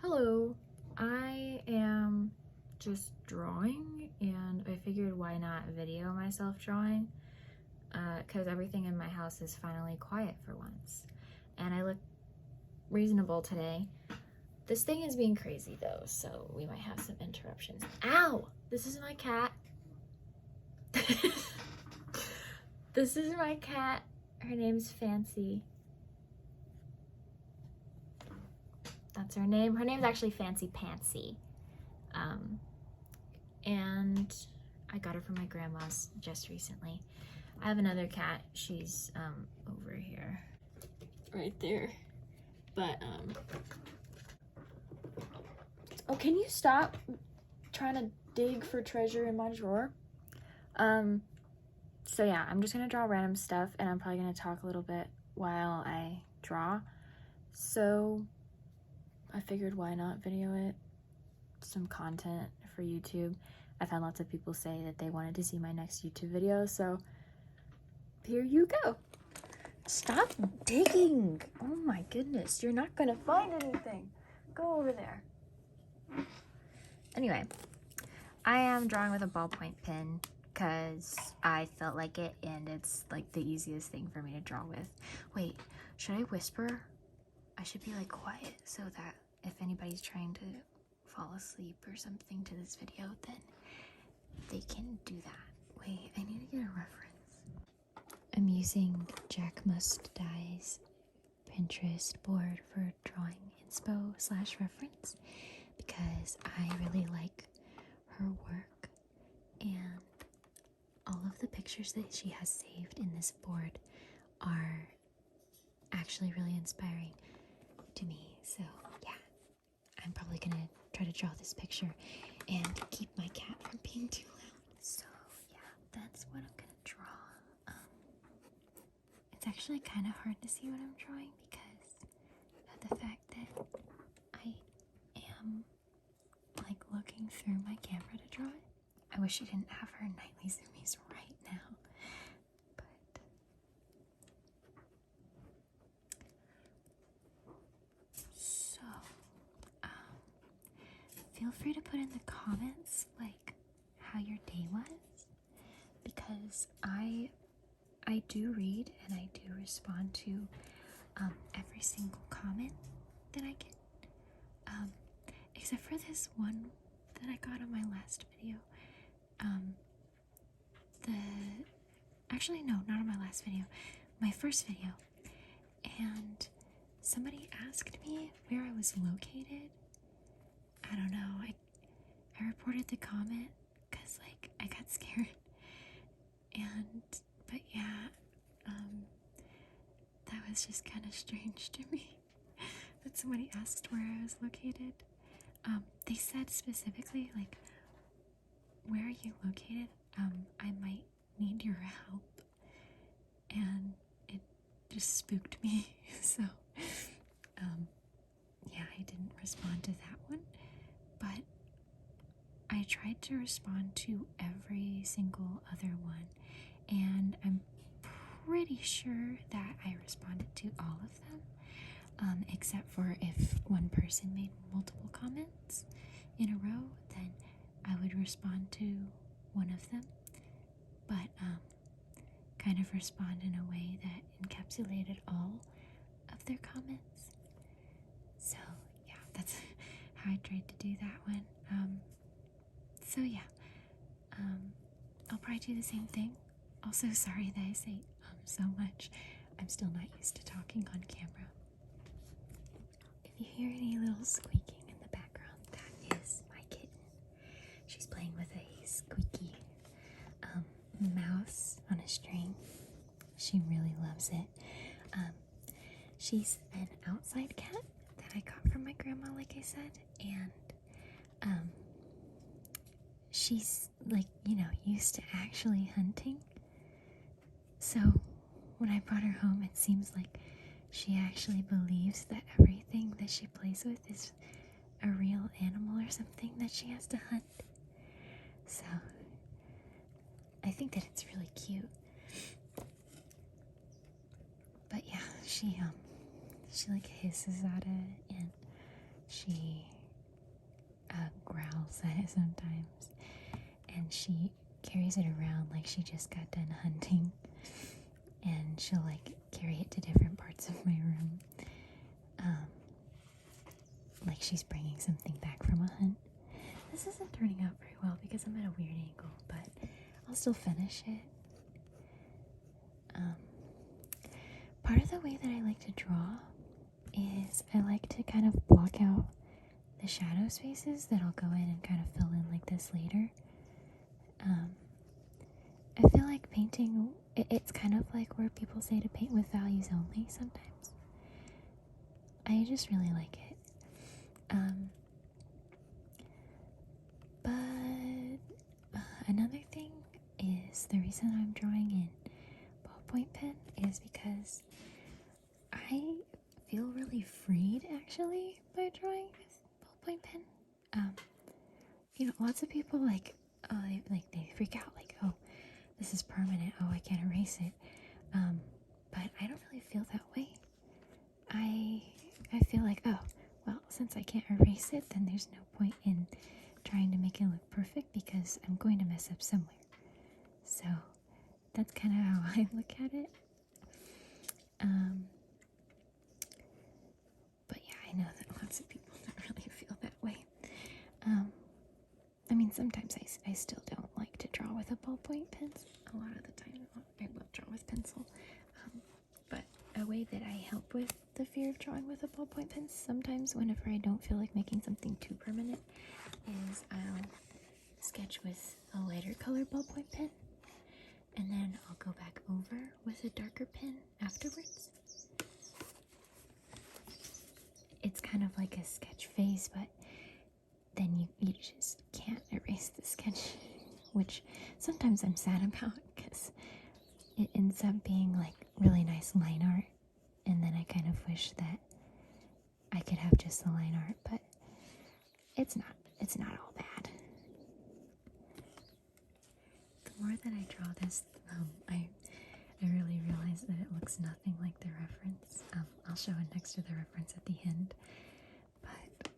Hello, I am just drawing and I figured why not video myself drawing because everything in my house is finally quiet for once and I look reasonable today. This thing is being crazy though, so we might have some interruptions. Ow! This is my cat. This is my cat. Her name's Fancy. That's her name. Her name's actually Fancy Pantsy. And I got her from my grandma's just recently. I have another cat. She's over here. Right there. But oh, can you stop trying to dig for treasure in my drawer? So yeah, I'm just gonna draw random stuff and I'm probably gonna talk a little bit while I draw. So I figured why not video it, some content for YouTube. I've had lots of people say that they wanted to see my next YouTube video, so here you go. Stop digging. Oh my goodness, you're not gonna find anything. Go over there. Anyway, I am drawing with a ballpoint pen because I felt like it and it's like the easiest thing for me to draw with. Wait, should I whisper? I should be like quiet so that if anybody's trying to fall asleep or something to this video, then they can do that. Wait, I need to get a reference. I'm using Jack Must Die's Pinterest board for drawing inspo/reference because I really like her work and all of the pictures that she has saved in this board are actually really inspiring to me. So yeah, I'm probably gonna try to draw this picture and keep my cat from being too loud. So yeah, that's what I'm gonna draw. It's actually kind of hard to see what I'm drawing because of the fact that I am like looking through my camera to draw it. I wish I didn't have her nightly zoomies right now, but so feel free to put in the comments like how your day was, because I do read and I do respond to every single comment that I get, except for this one that I got on my last video. Actually no, not on my last video, my first video, and somebody asked me where I was located. I don't know, I reported the comment because like I got scared, but yeah, that was just kind of strange to me that somebody asked where I was located. They said specifically like, where are you located? I might need your help, and it just spooked me. So yeah, I didn't respond to that one, but I tried to respond to every single other one, and I'm pretty sure that I responded to all of them, except for if one person made multiple comments in a row, then I would respond to one of them, but kind of respond in a way that encapsulated all of their comments. So yeah, that's how I tried to do that one. So yeah, I'll probably do the same thing. Also, sorry that I say so much. I'm still not used to talking on camera. If you hear any little squeaking in the background, that is my kitten. She's playing with a squeaky mouse on a string. She really loves it. She's an outside cat that I got from my grandma, like I said, and she's like, used to actually hunting. So when I brought her home, it seems like she actually believes that everything that she plays with is a real animal or something that she has to hunt. So I think that it's really cute. But yeah, she like hisses at it and she growls at it sometimes, and she carries it around like she just got done hunting, and she'll like carry it to different parts of my room, like she's bringing something back from a hunt. This isn't turning out very well because I'm at a weird angle, but I'll still finish it. Part of the way that I like to draw is I like to kind of block out the shadow spaces that I'll go in and kind of fill in like this later. I feel like painting, it's kind of like where people say to paint with values only sometimes. I just really like it. But another thing is the reason I'm drawing in ballpoint pen is because I feel really freed actually by drawing with ballpoint pen. Lots of people like, oh, they freak out like, oh, this is permanent, oh, I can't erase it. But I don't really feel that way. I feel like, oh, well, since I can't erase it, then there's no point in trying to make it look perfect because I'm going to mess up somewhere. So that's kind of how I look at it. But yeah, I know that lots of people don't really feel that way. I mean, sometimes I still don't like to draw with a ballpoint pen. A lot of the time I will draw with pencil. But a way that I help with the fear of drawing with a ballpoint pen sometimes whenever I don't feel like making something too permanent is I'll sketch with a lighter color ballpoint pen, and then I'll go back over with a darker pen afterwards. It's kind of like a sketch phase, but then you just can't erase the sketch, which sometimes I'm sad about because it ends up being like really nice line art, and then I kind of wish that I could have just the line art, but it's not all bad. The more that I draw this, I really realize that it looks nothing like the reference. I'll show it next to the reference at the end, but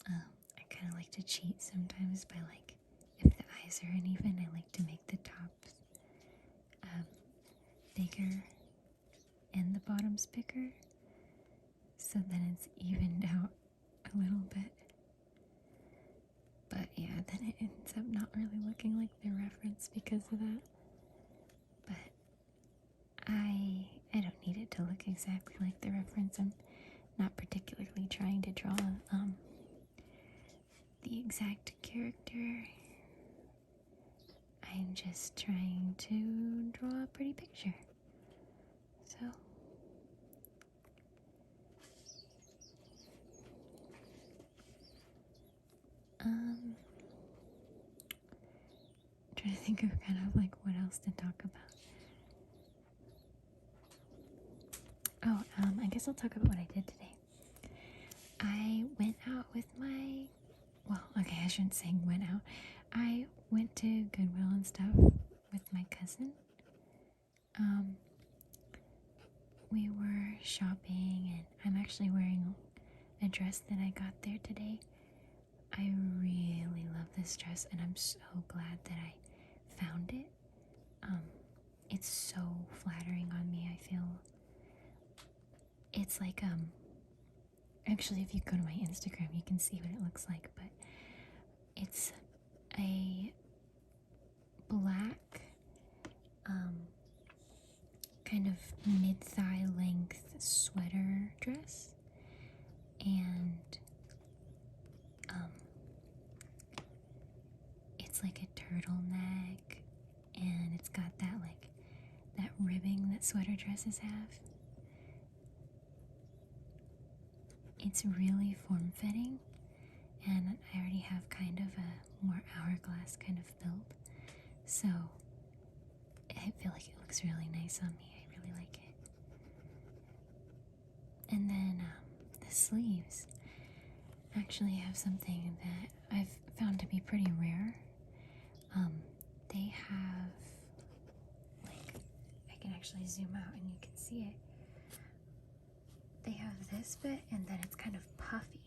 I kind of like to cheat sometimes by like, if the eyes are uneven, I like to make the tops bigger and the bottoms bigger, so then it's evened out a little bit. But yeah, then it ends up not really looking like the reference because of that. But I don't need it to look exactly like the reference. I'm not particularly trying to draw the exact character. I'm just trying to draw a pretty picture. So I'm trying to think of kind of like what else to talk about. Oh, I guess I'll talk about what I did today. I went out with I shouldn't say went out. I went to Goodwill and stuff with my cousin. We were shopping, and I'm actually wearing a dress that I got there today. I really love this dress, and I'm so glad that I found it. It's so flattering on me, I feel. It's like, actually, if you go to my Instagram, you can see what it looks like, but it's a black, kind of mid-thigh length sweater dress, and it's like a turtleneck, and it's got that ribbing that sweater dresses have. It's really form-fitting, and I already have kind of a more hourglass kind of build, so I feel like it looks really nice on me. I really like it. And then the sleeves actually have something that I've found to be pretty rare. They have, like, I can actually zoom out and you can see it. They have this bit, and then it's kind of puffy.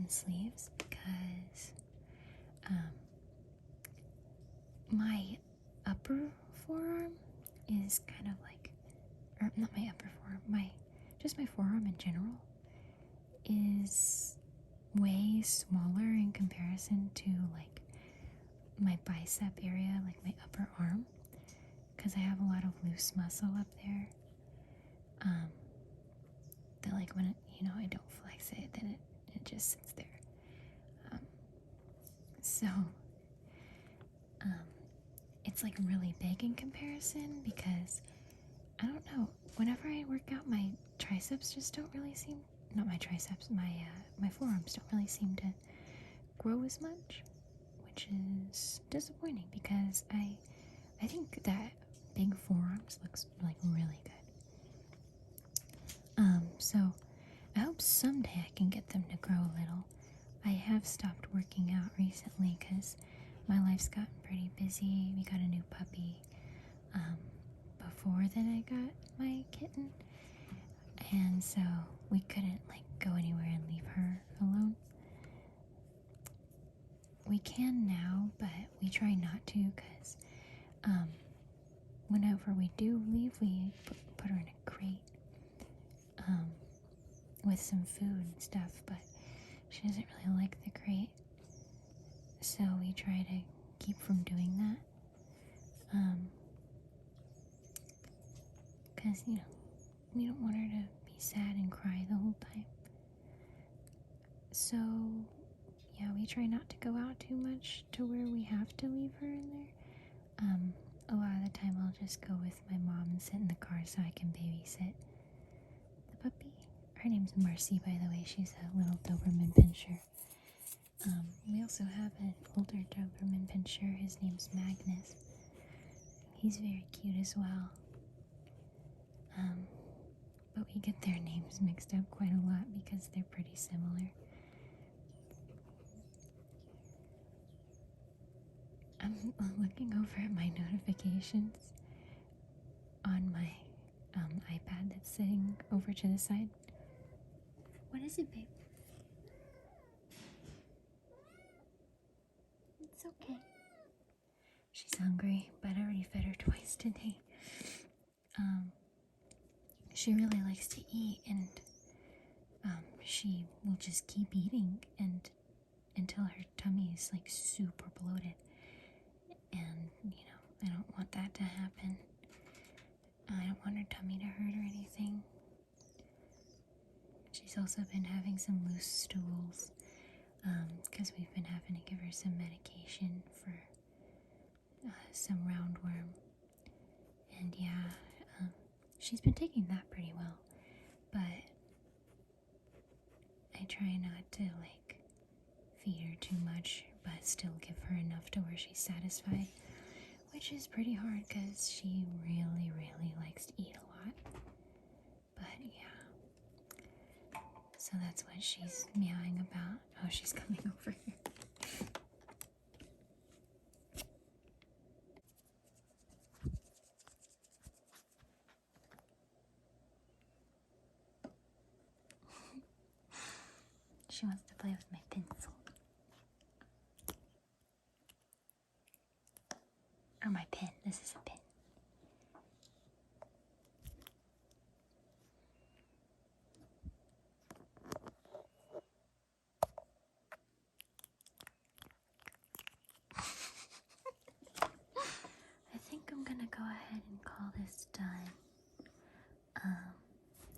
in sleeves because my upper forearm is kind of like, or not my upper forearm, just my forearm in general is way smaller in comparison to like my bicep area, like my upper arm, because I have a lot of loose muscle up there. That like when I don't flex it, then it just sits there. So it's like really big in comparison because I don't know. Whenever I work out, my triceps just don't really seem. Not my triceps. My forearms don't really seem to grow as much, which is disappointing because I think that big forearms looks like really good. So I hope someday I can get them to grow a little. I have stopped working out recently because my life's gotten pretty busy. We got a new puppy before then I got my kitten, and so we couldn't like go anywhere and leave her alone. We can now, but we try not to because whenever we do leave, we put her in a crate with some food and stuff, but she doesn't really like the crate, so we try to keep from doing that. Because, we don't want her to be sad and cry the whole time. So, yeah, we try not to go out too much to where we have to leave her in there. A lot of the time I'll just go with my mom and sit in the car so I can babysit the puppy. Her name's Marcy, by the way. She's a little Doberman Pinscher. We also have an older Doberman Pinscher. His name's Magnus. He's very cute as well. But we get their names mixed up quite a lot because they're pretty similar. I'm looking over at my notifications on my iPad that's sitting over to the side. What is it, babe? It's okay. She's hungry, but I already fed her twice today. She really likes to eat, and she will just keep eating and until her tummy is like super bloated. And I don't want that to happen. I don't want her tummy to hurt or anything. She's also been having some loose stools because we've been having to give her some medication for some roundworm. And yeah, she's been taking that pretty well, but I try not to like feed her too much, but still give her enough to where she's satisfied, which is pretty hard because she really, really likes to eat a lot. But yeah, so that's what she's meowing about. Oh, she's coming over here. She wants to play with my pencil. Or my pen. This is a pen. I think I'm gonna go ahead and call this done.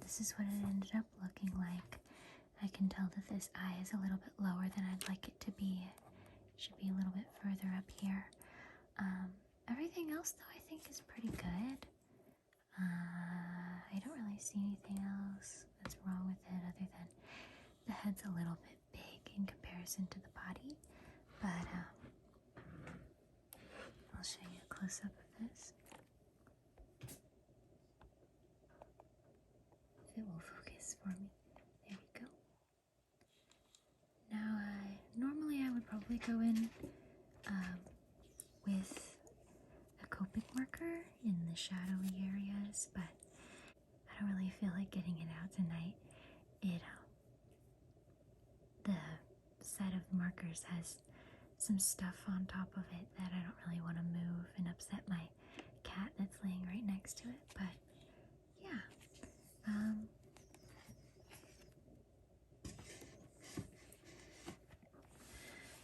This is what it ended up looking like. I can tell that this eye is a little bit lower than I'd like it to be. It should be a little bit further up here. Everything else, though, I think is pretty good. I don't really see anything else that's wrong with it other than the head's a little bit big in comparison to the body. But I'll show you a close-up of this. If it will focus for me. There we go. Now, normally I would probably go in with a Copic marker in the shadowy areas, but I don't really feel like getting it out tonight. markers has some stuff on top of it that I don't really want to move and upset my cat that's laying right next to it. But yeah,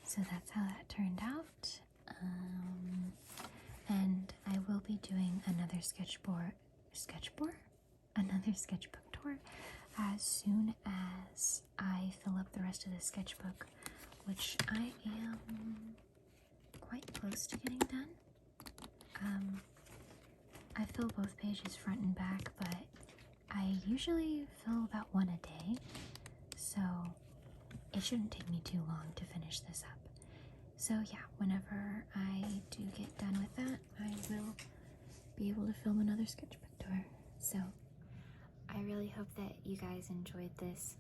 so that's how that turned out. And I will be doing another another sketchbook tour as soon as I fill up the rest of the sketchbook, which I am quite close to getting done. I fill both pages front and back, but I usually fill about one a day, so it shouldn't take me too long to finish this up. So yeah, whenever I do get done with that, I will be able to film another sketchbook tour. So I really hope that you guys enjoyed this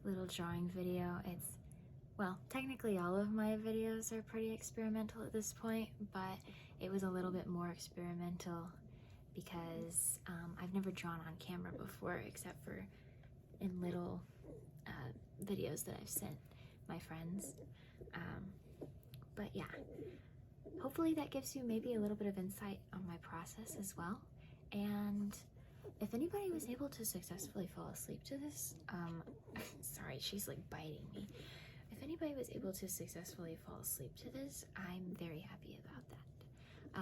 little drawing video. Well, technically all of my videos are pretty experimental at this point, but it was a little bit more experimental because I've never drawn on camera before, except for in little videos that I've sent my friends. But yeah, hopefully that gives you maybe a little bit of insight on my process as well. And if anybody was able to successfully fall asleep to this, sorry, she's like biting me. If anybody was able to successfully fall asleep to this, I'm very happy about that.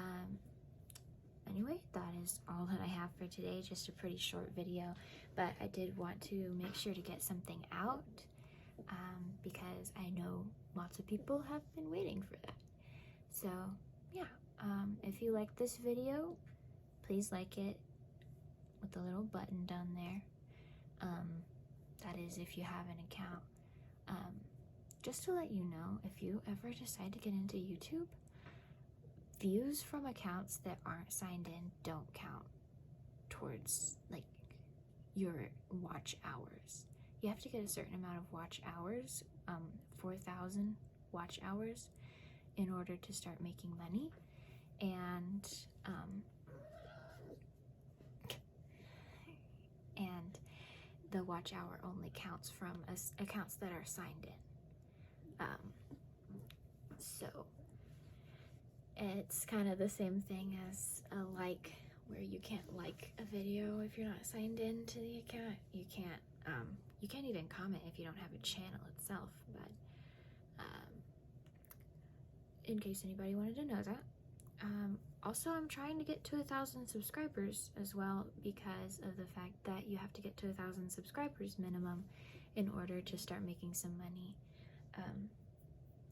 Anyway, that is all that I have for today, just a pretty short video, but I did want to make sure to get something out because I know lots of people have been waiting for that. So yeah, if you like this video, please like it with the little button down there. That is if you have an account. Just to let you know, if you ever decide to get into YouTube, views from accounts that aren't signed in don't count towards like your watch hours. You have to get a certain amount of watch hours, 4,000 watch hours, in order to start making money. And the watch hour only counts from accounts that are signed in. So it's kind of the same thing as a like, where you can't like a video if you're not signed in to the account. You can't even comment if you don't have a channel itself. But in case anybody wanted to know that. Also, I'm trying to get to 1,000 subscribers as well, because of the fact that you have to get to 1,000 subscribers minimum in order to start making some money.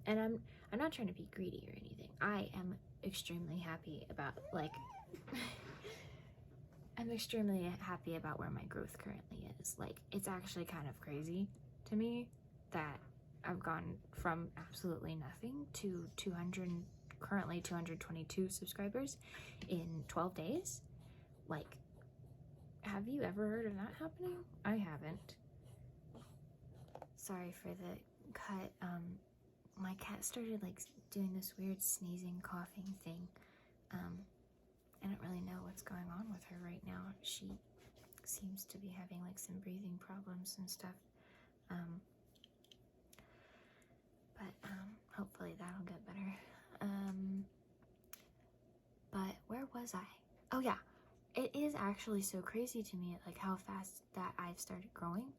And I'm not trying to be greedy or anything. I am extremely happy about I'm extremely happy about where my growth currently is. Like, it's actually kind of crazy to me that I've gone from absolutely nothing to currently 222 subscribers in 12 days. Like, have you ever heard of that happening? I haven't. Sorry for the cut. My cat started like doing this weird sneezing, coughing thing. I don't really know what's going on with her right now. She seems to be having like some breathing problems and stuff. But hopefully that'll get better. But where was I? Oh yeah, it is actually so crazy to me, like how fast that I've started growing.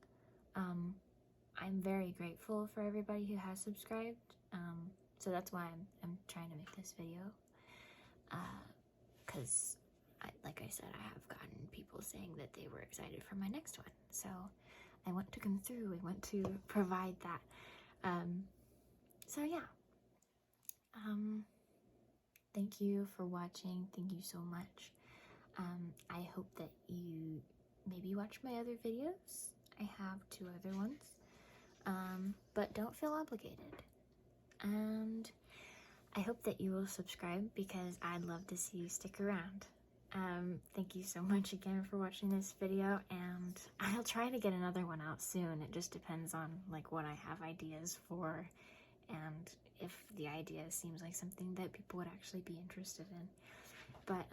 I'm very grateful for everybody who has subscribed. So that's why I'm trying to make this video. Because, like I said, I have gotten people saying that they were excited for my next one. So I want to come through. I want to provide that. So yeah. Thank you for watching. Thank you so much. I hope that you maybe watch my other videos. I have 2 other ones. But don't feel obligated. And I hope that you will subscribe, because I'd love to see you stick around. Thank you so much again for watching this video, and I'll try to get another one out soon. It just depends on like what I have ideas for, and if the idea seems like something that people would actually be interested in. But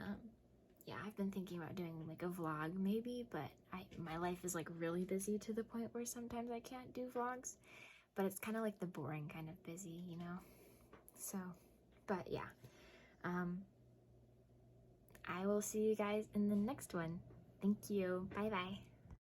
yeah, I've been thinking about doing like a vlog maybe, but my life is like really busy to the point where sometimes I can't do vlogs. but it's kind of like the boring kind of busy, you know? So, but yeah. I will see you guys in the next one. Thank you. Bye-bye.